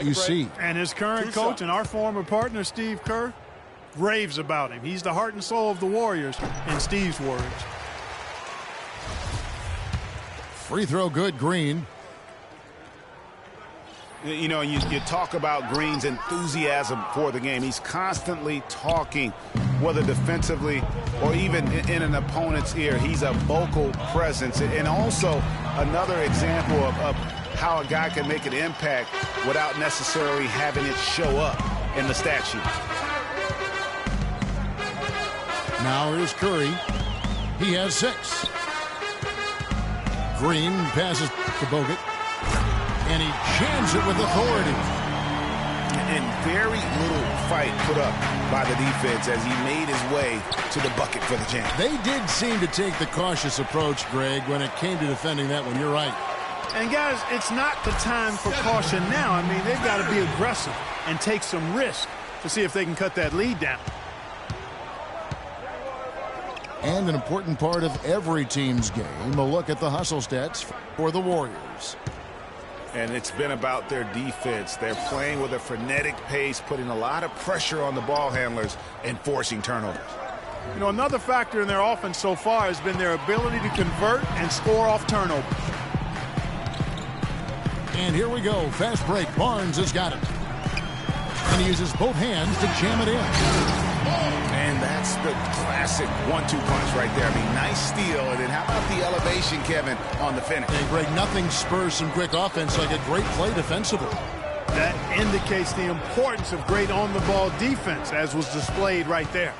You see. And his current coach and our former partner, Steve Kerr, raves about him. He's the heart and soul of the Warriors, in Steve's words. Free throw good, Green. You know, you talk about Green's enthusiasm for the game. He's constantly talking, whether defensively or even in an opponent's ear. He's a vocal presence. And also another example of how a guy can make an impact without necessarily having it show up in the stat sheet. Now here's Curry. He has 6. Green passes to Bogut. And he jams it with authority. And very little fight put up by the defense as he made his way to the bucket for the jam. They did seem to take the cautious approach, Greg, when it came to defending that one. You're right. And, guys, it's not the time for caution now. I mean, they've got to be aggressive and take some risk to see if they can cut that lead down. And an important part of every team's game, a look at the hustle stats for the Warriors. And it's been about their defense. They're playing with a frenetic pace, putting a lot of pressure on the ball handlers and forcing turnovers. You know, another factor in their offense so far has been their ability to convert and score off turnovers. And here we go. Fast break. Barnes has got it. And he uses both hands to jam it in. And that's the classic 1-2 punch right there. I mean, nice steal. And then how about the elevation, Kevin, on the finish? And Greg, nothing spurs some quick offense like a great play defensively. That indicates the importance of great on-the-ball defense, as was displayed right there.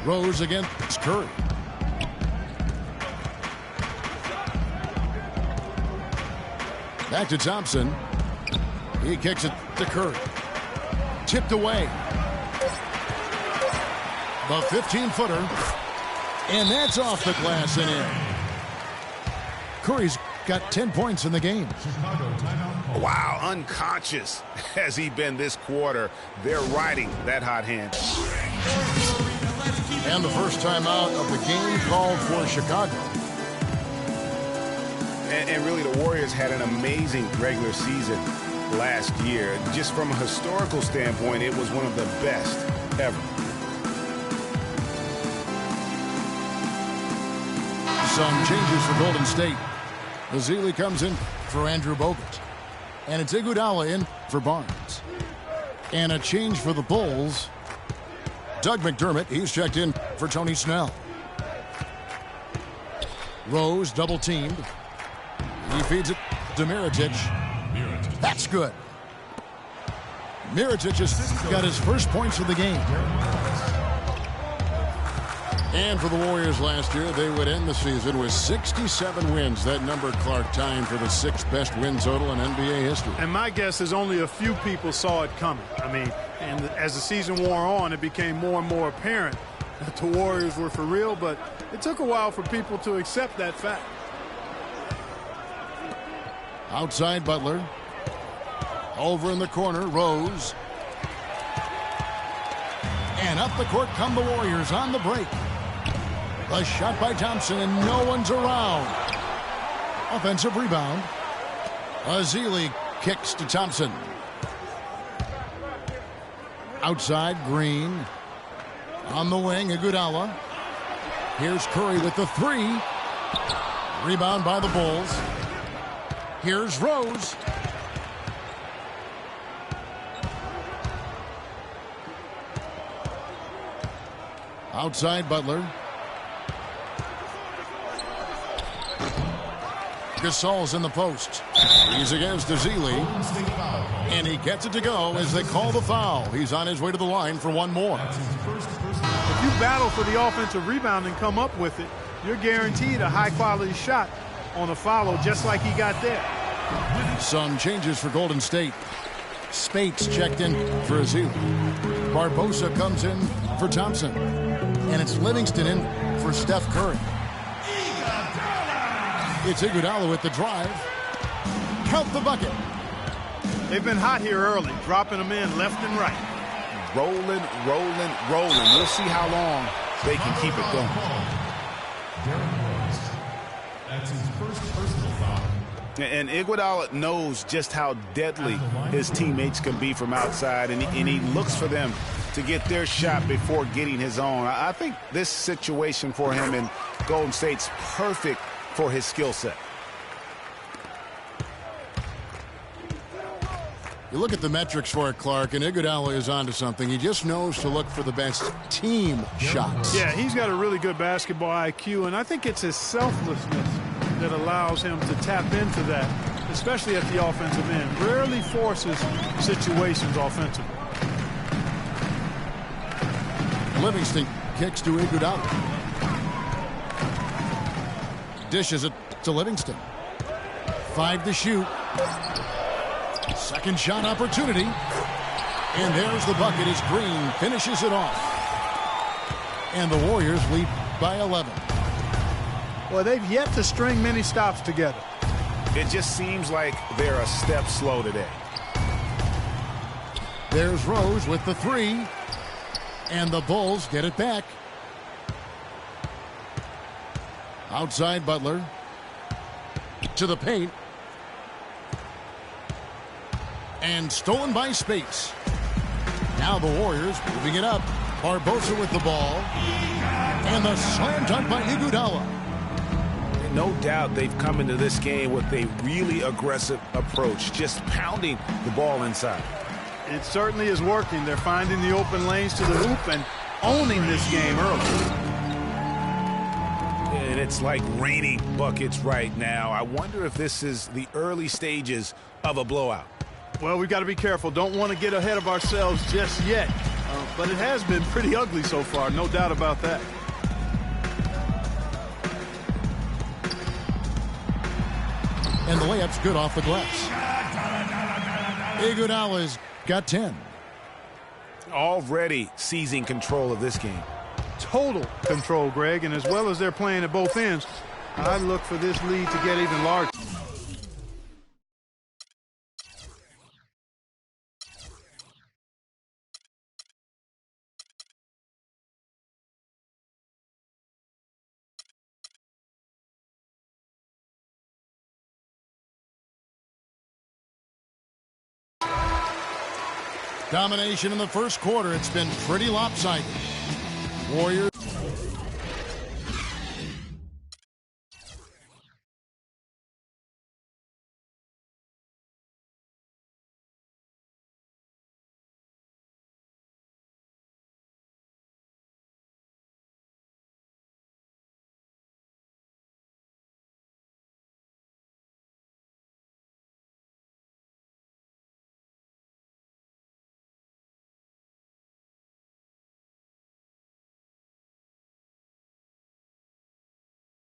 Rose against Curry. Back to Thompson. He kicks it to Curry. Tipped away. The 15-footer. And that's off the glass and in. Curry's got 10 points in the game. Wow, unconscious has he been this quarter. They're riding that hot hand. And the first time out of the game called for Chicago. And really, the Warriors had an amazing regular season last year. Just from a historical standpoint, it was one of the best ever. Some changes for Golden State. Ezeli comes in for Andrew Bogut. And it's Iguodala in for Barnes. And a change for the Bulls. Doug McDermott, he's checked in for Tony Snell. Rose double-teamed. He feeds it to Mirotic. That's good. Mirotic has got his first points of the game. And for the Warriors last year, they would end the season with 67 wins. That number, Clark, tying for the 6th best win total in NBA history. And my guess is only a few people saw it coming. I mean, and as the season wore on, it became more and more apparent that the Warriors were for real, but it took a while for people to accept that fact. Outside Butler. Over in the corner, Rose. And up the court come the Warriors on the break. A shot by Thompson, and no one's around. Offensive rebound. Ezeli kicks to Thompson. Outside, Green. On the wing, Iguodala. Here's Curry with the 3. Rebound by the Bulls. Here's Rose. Outside Butler. Gasol's in the post. He's against Ezeli. And he gets it to go as they call the foul. He's on his way to the line for one more. If you battle for the offensive rebound and come up with it, you're guaranteed a high-quality shot on a follow just like he got there. Some changes for Golden State. Spates checked in for Ezeli. Barbosa comes in for Thompson. And it's Livingston in for Steph Curry. It's Iguodala with the drive. Count the bucket. They've been hot here early, dropping them in left and right. Rolling, rolling, rolling. We'll see how long they can keep it going. And Iguodala knows just how deadly his teammates can be from outside, and he looks for them to get their shot before getting his own. I think this situation for him in Golden State's perfect for his skill set. You look at the metrics for it, Clark, and Iguodala is onto something. He just knows to look for the best team shots. Yeah, he's got a really good basketball IQ, and I think it's his selflessness that allows him to tap into that, especially at the offensive end. Rarely forces situations offensively. Livingston kicks to Iguodala. Dishes it to Livingston. 5 to shoot. Second shot opportunity. And there's the bucket as Green finishes it off. And the Warriors lead by 11. Well, they've yet to string many stops together. It just seems like they're a step slow today. There's Rose with the 3. And the Bulls get it back. Outside Butler. To the paint. And stolen by Spates. Now the Warriors moving it up. Barbosa with the ball. And the slam dunk by Iguodala. No doubt they've come into this game with a really aggressive approach, just pounding the ball inside. It certainly is working. They're finding the open lanes to the hoop and owning this game early. And it's like raining buckets right now. I wonder if this is the early stages of a blowout. Well, we've got to be careful. Don't want to get ahead of ourselves just yet. But it has been pretty ugly so far, no doubt about that. And the layup's good off the glass. Iguodala's got 10. Already seizing control of this game. Total control, Greg, and as well as they're playing at both ends, I look for this lead to get even larger. Domination in the first quarter. It's been pretty lopsided. Warriors